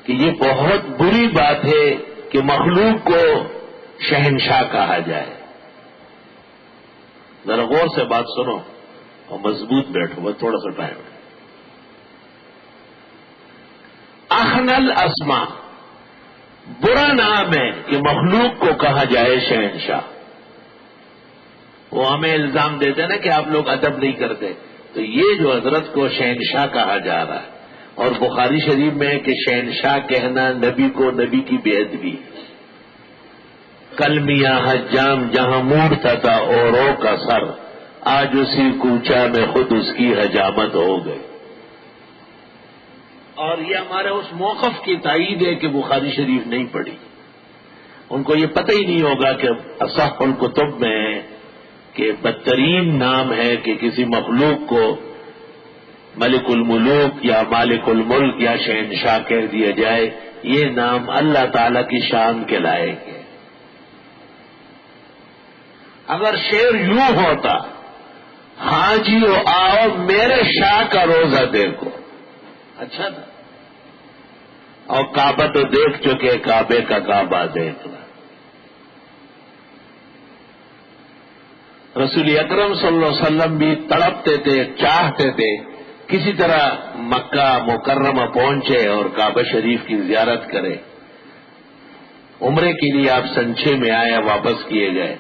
کہ یہ بہت بری بات ہے کہ مخلوق کو شہنشاہ کہا جائے. ذرا غور سے بات سنو اور مضبوط بیٹھو، بس تھوڑا سا ٹائم ہے. اخنل اسما برا نام ہے کہ مخلوق کو کہا جائے شہنشاہ. وہ ہمیں الزام دیتے ہیں نا کہ آپ لوگ ادب نہیں کرتے، تو یہ جو حضرت کو شہنشاہ کہا جا رہا ہے، اور بخاری شریف میں کہ شہنشاہ کہنا نبی کو نبی کی بے ادبی. کل میاں حجام جہاں موڑتا تھا اوروں کا سر، آج اسی کوچا میں خود اس کی حجامت ہو گئی. اور یہ ہمارے اس موقف کی تائید ہے کہ بخاری شریف نہیں پڑھی. ان کو یہ پتہ ہی نہیں ہوگا کہ اصح الکتب میں ہے کہ بدترین نام ہے کہ کسی مخلوق کو ملک الملوک یا مالک الملک یا شہنشاہ کہہ دیا جائے. یہ نام اللہ تعالی کی شان کے لائق ہے. اگر شعر یوں ہوتا، ہاں جیو آؤ میرے شاہ کا روزہ دیکھو، اچھا تھا. اور کعبہ تو دیکھ چکے، کعبے کا کعبہ دیکھنا. رسول اکرم صلی اللہ علیہ وسلم بھی تڑپتے تھے، چاہتے تھے کسی طرح مکہ مکرمہ پہنچے اور کعبہ شریف کی زیارت کرے. عمرے کے لیے آپ سن 6 میں آئے، واپس کیے گئے.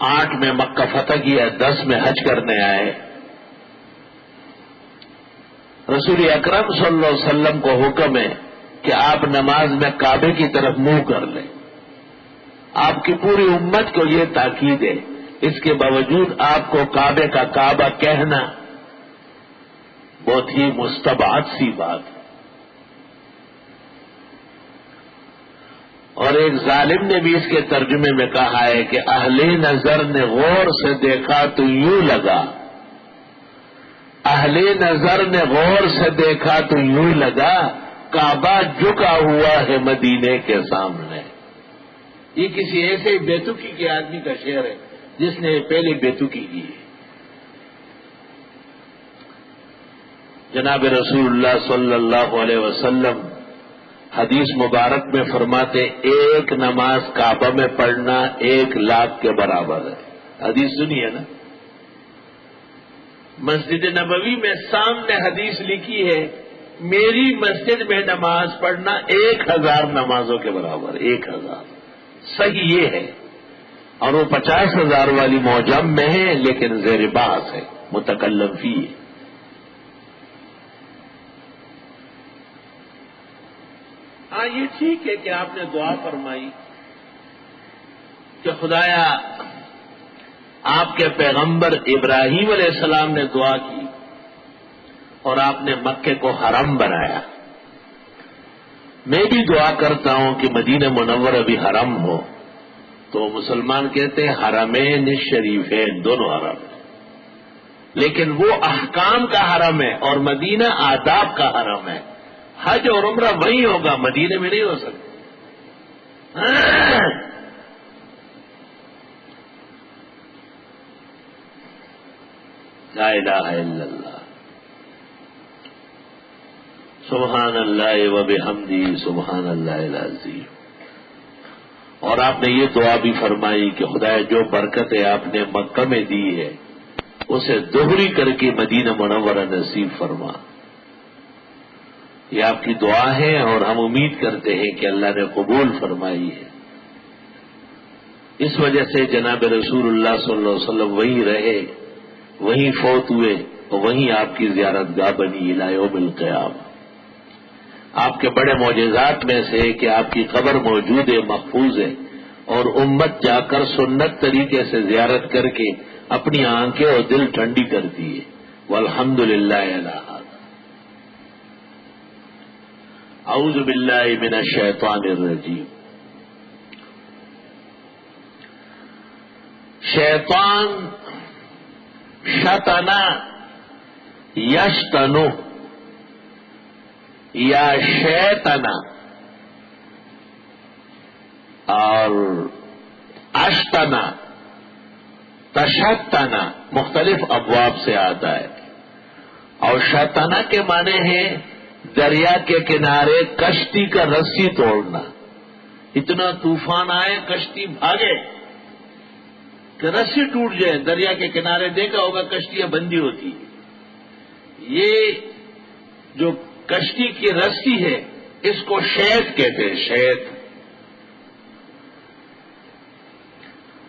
8 میں مکہ فتح کیا، 10 میں حج کرنے آئے. رسول اکرم صلی اللہ علیہ وسلم کو حکم ہے کہ آپ نماز میں کعبے کی طرف منہ کر لیں. آپ کی پوری امت کو یہ تاکید ہے، اس کے باوجود آپ کو کعبے کا کعبہ کہنا بہت ہی مستبعد سی بات ہے. اور ایک ظالم نے بھی اس کے ترجمے میں کہا ہے کہ اہل نظر نے غور سے دیکھا تو یوں لگا، اہل نظر نے غور سے دیکھا تو یوں لگا کعبہ جھکا ہوا ہے مدینے کے سامنے. یہ کسی ایسے بیتوکی کے آدمی کا شعر ہے جس نے پہلے بیتوکی کی ہے. جناب رسول اللہ صلی اللہ علیہ وسلم حدیث مبارک میں فرماتے، ایک نماز کعبہ میں پڑھنا 1,00,000 کے برابر ہے. حدیث سنیے نا. مسجد نبوی میں سامنے حدیث لکھی ہے، میری مسجد میں نماز پڑھنا 1,000 نمازوں کے برابر. 1,000 صحیح یہ ہے. اور وہ 50,000 والی معجم میں ہے، لیکن زیر بحث ہے، متکلم فی ہے. ہاں یہ ٹھیک ہے کہ آپ نے دعا فرمائی کہ خدایا، آپ کے پیغمبر ابراہیم علیہ السلام نے دعا کی اور آپ نے مکے کو حرم بنایا. میں بھی دعا کرتا ہوں کہ مدینہ منورہ بھی حرم ہو. تو مسلمان کہتے ہیں حرمین شریفین، دونوں حرم ہیں، لیکن وہ احکام کا حرم ہے اور مدینہ آداب کا حرم ہے. حج اور عمرہ وہی ہوگا، مدینے میں نہیں ہو سکتا. لا الہ الا اللہ، سبحان اللہ وبحمدہ، سبحان اللہ العظیم. اور آپ نے یہ دعا بھی فرمائی کہ خدا جو برکتیں آپ نے مکہ میں دی ہے اسے دوہری کر کے مدینہ منورہ نصیب فرما. یہ آپ کی دعا ہے اور ہم امید کرتے ہیں کہ اللہ نے قبول فرمائی ہے. اس وجہ سے جناب رسول اللہ صلی اللہ علیہ وسلم وہیں رہے، وہیں فوت ہوئے اور وہیں آپ کی زیارت گاہ بنی الی یوم القیامہ. آپ کے بڑے معجزات میں سے کہ آپ کی قبر موجود ہے، محفوظ ہے، اور امت جا کر سنت طریقے سے زیارت کر کے اپنی آنکھیں اور دل ٹھنڈی کرتی ہے. والحمدللہ علی ھذا. اعوذ باللہ من الشیطان الرجیم. شیطان شتنا یشتنو یا شیطنا اور اشتنا تشتنا مختلف ابواب سے آتا ہے. اور شتنا کے معنی ہیں دریا کے کنارے کشتی کا رسی توڑنا، اتنا طوفان آئے کشتی بھاگے کہ رسی ٹوٹ جائے. دریا کے کنارے دیکھا ہوگا کشتیاں بندی ہوتی ہیں. یہ جو کشتی کی رسی ہے اس کو شیت کہتے ہیں، شیت.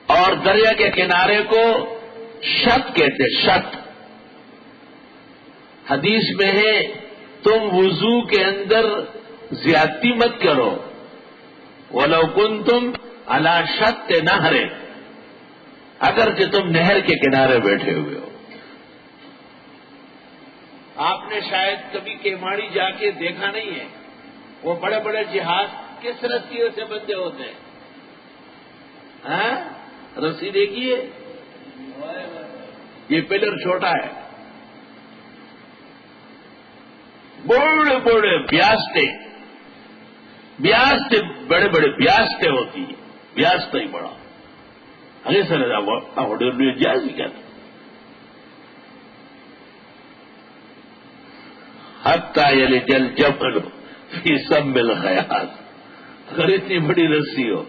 اور دریا کے کنارے کو شت کہتے ہیں، شت. حدیث میں ہے تم وضو کے اندر زیادتی مت کرو، وَلَوْ كُنْتُمْ عَلَى شَتِّ نَهْرٍ، اگر کہ تم نہر کے کنارے بیٹھے ہوئے ہو. آپ نے شاید کبھی کیماڑی جا کے دیکھا نہیں ہے، وہ بڑے بڑے جہاز کس رسیوں سے بندھے ہوتے ہیں؟ ہاں رسی دیکھیے، یہ پلر چھوٹا ہے، بڑے بڑے بیاستے بڑے بڑے بیاستے ہوتی ہیں، بیاستہ ہی بڑا. ارے سر جہاز ہی کیا تھا. حتیٰ یلج الجمل فی سم الخیاط، اگر اتنی بڑی رسی ہو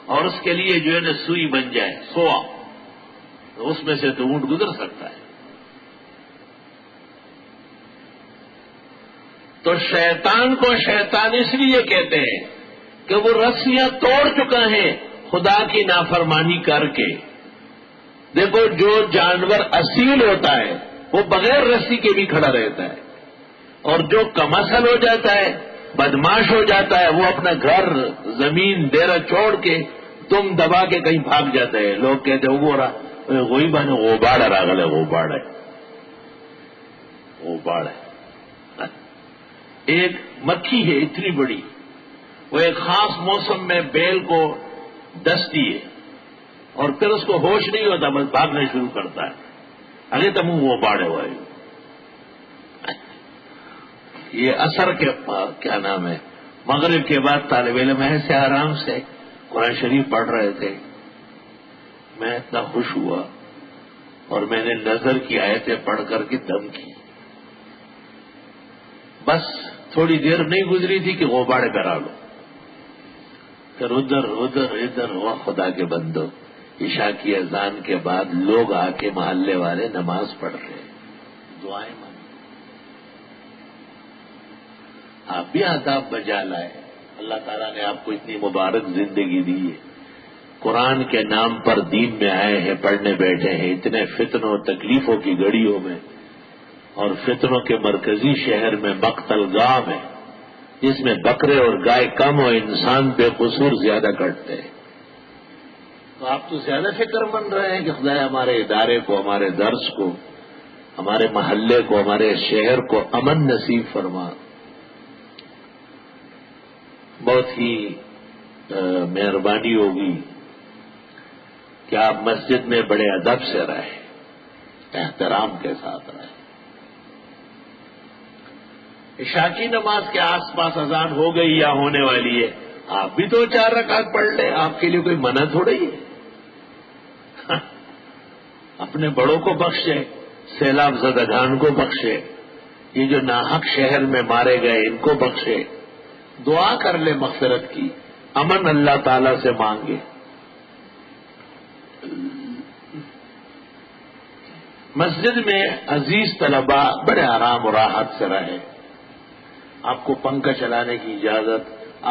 اور اس کے لیے جو ہے نا سوئی بن جائے، سوا، تو اس میں سے تو اونٹ گزر سکتا ہے. تو شیطان کو شیطان اس لیے کہتے ہیں کہ وہ رسیاں توڑ چکا ہے خدا کی نافرمانی کر کے. دیکھو جو جانور اصیل ہوتا ہے وہ بغیر رسی کے بھی کھڑا رہتا ہے، اور جو کمسل ہو جاتا ہے، بدماش ہو جاتا ہے، وہ اپنا گھر زمین ڈیرا چھوڑ کے تم دبا کے کہیں بھاگ جاتا ہے. لوگ کہتے ہیں وہ رہا وہی بنے غوباڑ راگل ہے، غوباڑ ہے، غوباڑ ہے. ایک مکھی ہے اتنی بڑی، وہ ایک خاص موسم میں بیل کو ڈستی ہے اور پھر اس کو ہوش نہیں ہوتا، بس بھاگنا شروع کرتا ہے. ارے تم وہ باڑے ہوئے. یہ اثر کے کیا نام ہے، مغرب کے بعد طالب علم ایسے آرام سے قرآن شریف پڑھ رہے تھے. میں اتنا خوش ہوا اور میں نے نظر کی آیتیں پڑھ کر کے دم کی. بس تھوڑی دیر نہیں گزری تھی کہ غوباڑے کرا لو، پھر ادھر ادھر. وہ خدا کے بندو، عشاء کی اذان کے بعد لوگ آ کے محلے والے نماز پڑھ رہے، دعائیں مانگ. آپ بھی آداب بجا لائے. اللہ تعالیٰ نے آپ کو اتنی مبارک زندگی دی ہے، قرآن کے نام پر دین میں آئے ہیں، پڑھنے بیٹھے ہیں اتنے فتنوں تکلیفوں کی گھڑیوں میں، اور فتنوں کے مرکزی شہر میں مقتل گاہ ہے جس میں بکرے اور گائے کم اور انسان بے قصور زیادہ کٹتے ہیں. تو آپ تو زیادہ فکر مند رہے ہیں کہ خدا ہمارے ادارے کو، ہمارے درس کو، ہمارے محلے کو، ہمارے شہر کو امن نصیب فرما. بہت ہی مہربانی ہوگی کہ آپ مسجد میں بڑے ادب سے رہیں، احترام کے ساتھ رہیں. عشاء کی نماز کے آس پاس اذان ہو گئی یا ہونے والی ہے، آپ بھی 2-4 رکعت پڑھ لیں، آپ کے لیے کوئی منع تھوڑی ہے. اپنے بڑوں کو بخشے، سیلاب زدگان کو بخشے، یہ جو ناحق شہر میں مارے گئے ان کو بخشے. دعا کر لے مغفرت کی، امن اللہ تعالی سے مانگے. مسجد میں عزیز طلباء بڑے آرام و راحت سے رہے. آپ کو پنکھا چلانے کی اجازت،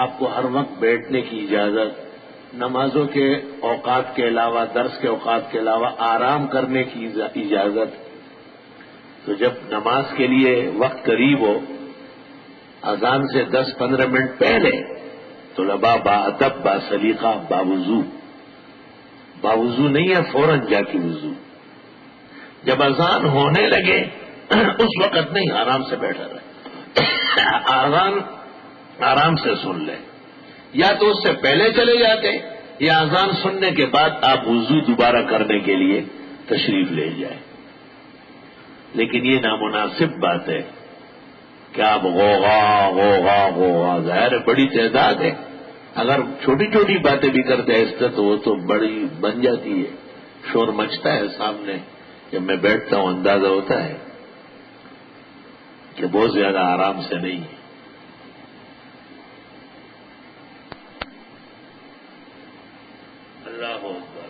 آپ کو ہر وقت بیٹھنے کی اجازت، نمازوں کے اوقات کے علاوہ، درس کے اوقات کے علاوہ آرام کرنے کی اجازت. تو جب نماز کے لیے وقت قریب ہو، اذان سے 10-15 منٹ پہلے طلباء باادب، باسلیقہ، باوضو نہیں ہے، فوراً جا کے وضو. جب اذان ہونے لگے اس وقت نہیں، آرام سے بیٹھا رہے، اذان آرام سے سن لیں، یا تو اس سے پہلے چلے جاتے یا اذان سننے کے بعد آپ وضو دوبارہ کرنے کے لیے تشریف لے جائیں. لیکن یہ نامناسب بات ہے کہ آپ غوغا ظاہر بڑی تعداد ہے، اگر چھوٹی چھوٹی باتیں بھی کرتے ہیں تو وہ تو بڑی بن جاتی ہے، شور مچتا ہے سامنے. جب میں بیٹھتا ہوں اندازہ ہوتا ہے کہ بہت زیادہ آرام سے نہیں ہے. اللہ اکبر.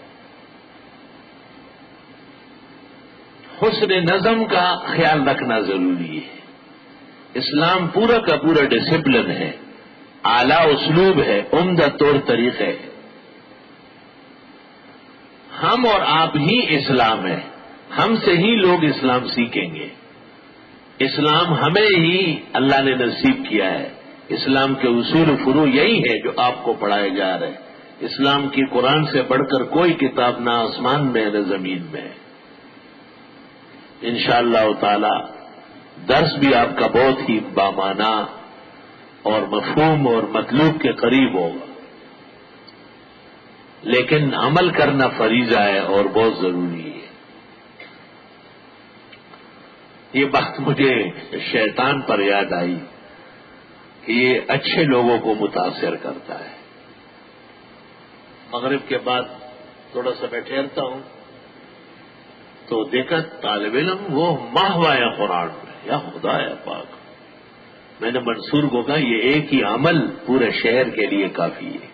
حسن نظم کا خیال رکھنا ضروری ہے. اسلام پورا کا پورا ڈسپلن ہے، اعلیٰ اسلوب ہے، عمدہ طور طریقے ہے. ہم اور آپ ہی اسلام ہے، ہم سے ہی لوگ اسلام سیکھیں گے. اسلام ہمیں ہی اللہ نے نصیب کیا ہے. اسلام کے اصول و فروع یہی ہے جو آپ کو پڑھائے جا رہے ہیں. اسلام کی قرآن سے بڑھ کر کوئی کتاب نہ آسمان میں نہ زمین میں. انشاءاللہ تعالی درس بھی آپ کا بہت ہی بامعنی اور مفہوم اور مطلوب کے قریب ہوگا، لیکن عمل کرنا فریضہ ہے اور بہت ضروری ہے. یہ بات مجھے شیطان پر یاد آئی کہ یہ اچھے لوگوں کو متاثر کرتا ہے. مغرب کے بعد تھوڑا سا میں ٹھہرتا ہوں تو دیکھا طالب علم وہ ماہوایا قرآن میں، یا خدا یا پاک. میں نے منصور کو کہا یہ ایک ہی عمل پورے شہر کے لیے کافی ہے.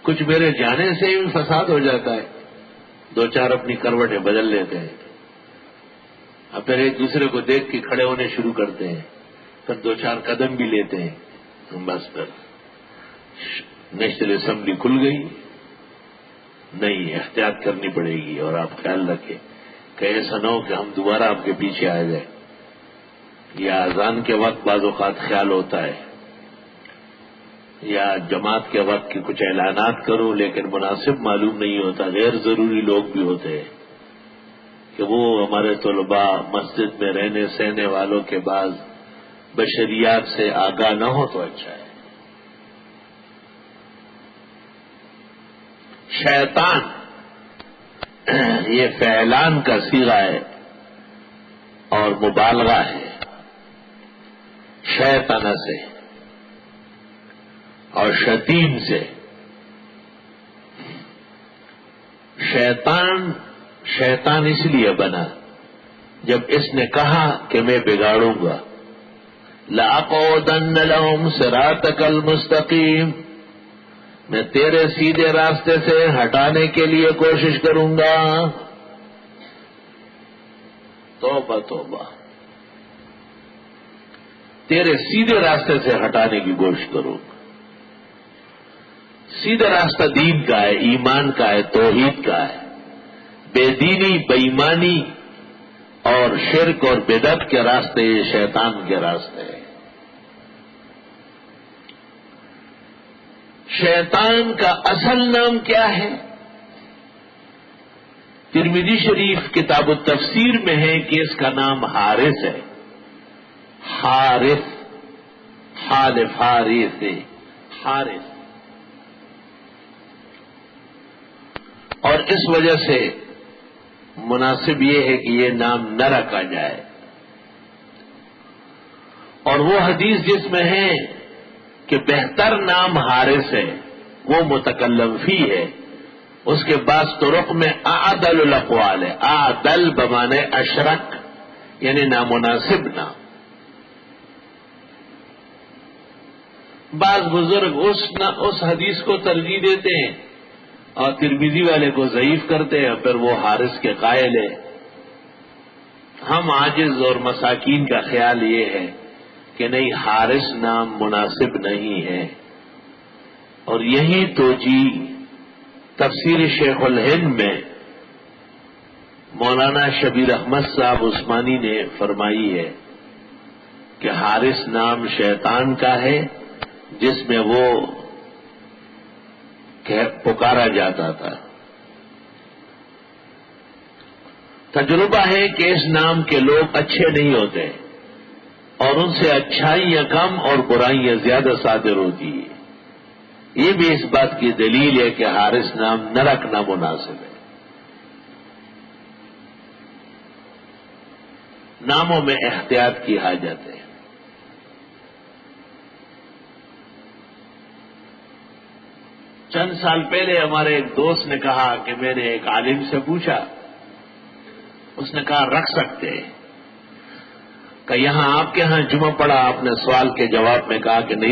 کچھ میرے جانے سے ہی فساد ہو جاتا ہے، دو چار اپنی کروٹیں بدل لیتے ہیں، اب پھر ایک دوسرے کو دیکھ کے کھڑے ہونے شروع کرتے ہیں، پھر دو چار قدم بھی لیتے ہیں، بس پھر نیشنل اسمبلی کھل گئی. نہیں، احتیاط کرنی پڑے گی. اور آپ خیال رکھیں کہ ایسا نہ ہو کہ ہم دوبارہ آپ کے پیچھے آ جائیں. یا اذان کے وقت بعض اوقات خیال ہوتا ہے، یا جماعت کے وقت کے کچھ اعلانات کرو لیکن مناسب معلوم نہیں ہوتا. غیر ضروری لوگ بھی ہوتے ہیں کہ وہ ہمارے طلباء مسجد میں رہنے سہنے والوں کے بعد بشریات سے آگاہ نہ ہو تو اچھا ہے. شیطان یہ فعلان کا صیغہ ہے اور مبالغہ ہے. شیطان سے اور شتیم سے. شیطان اس لیے بنا جب اس نے کہا کہ میں بگاڑوں گا. لَأَقْعُدَنَّ لَهُمْ صِرَاطَكَ الْمُسْتَقِيمَ، میں تیرے سیدھے راستے سے ہٹانے کے لیے کوشش کروں گا. توبہ توبہ، تیرے سیدھے راستے سے ہٹانے کی کوشش کروں گا. سیدھا راستہ دین کا ہے، ایمان کا ہے، توحید کا ہے. بے دینی، بےایمانی اور شرک اور بدعت کے راستے یہ شیطان کے راستے ہیں. شیطان کا اصل نام کیا ہے؟ ترمذی شریف کتاب التفسیر میں ہے کہ اس کا نام حارث ہے. حارث، حالف حارث، حارث. اور اس وجہ سے مناسب یہ ہے کہ یہ نام نہ رکھا جائے. اور وہ حدیث جس میں ہے کہ بہتر نام حارث ہے وہ متکلم فی ہے، اس کے بعد طرق میں اعدل الاقوال ہے. اعدل بمانے اشرک، یعنی نامناسب نام. بعض بزرگ اس حدیث کو ترجیح دیتے ہیں اور ترمذی والے کو ضعیف کرتے ہیں، پھر وہ حارث کے قائل ہے. ہم عاجز اور مساکین کا خیال یہ ہے کہ نہیں، حارث نام مناسب نہیں ہے. اور یہی توجیہ تفسیر شیخ الہند میں مولانا شبیر احمد صاحب عثمانی نے فرمائی ہے کہ حارث نام شیطان کا ہے جس میں وہ پکارا جاتا تھا. تجربہ ہے کہ اس نام کے لوگ اچھے نہیں ہوتے اور ان سے اچھائیاں کم اور برائیاں زیادہ صادر ہوتی ہیں. یہ بھی اس بات کی دلیل ہے کہ حارث نام نہ رکھنا مناسب ہے. ناموں میں احتیاط کی حاجت ہے. چند سال پہلے ہمارے ایک دوست نے کہا کہ میں نے ایک عالم سے پوچھا، اس نے کہا رکھ سکتے ہیں. کہ یہاں آپ کے ہاں جمعہ پڑا، آپ نے سوال کے جواب میں کہا کہ نہیں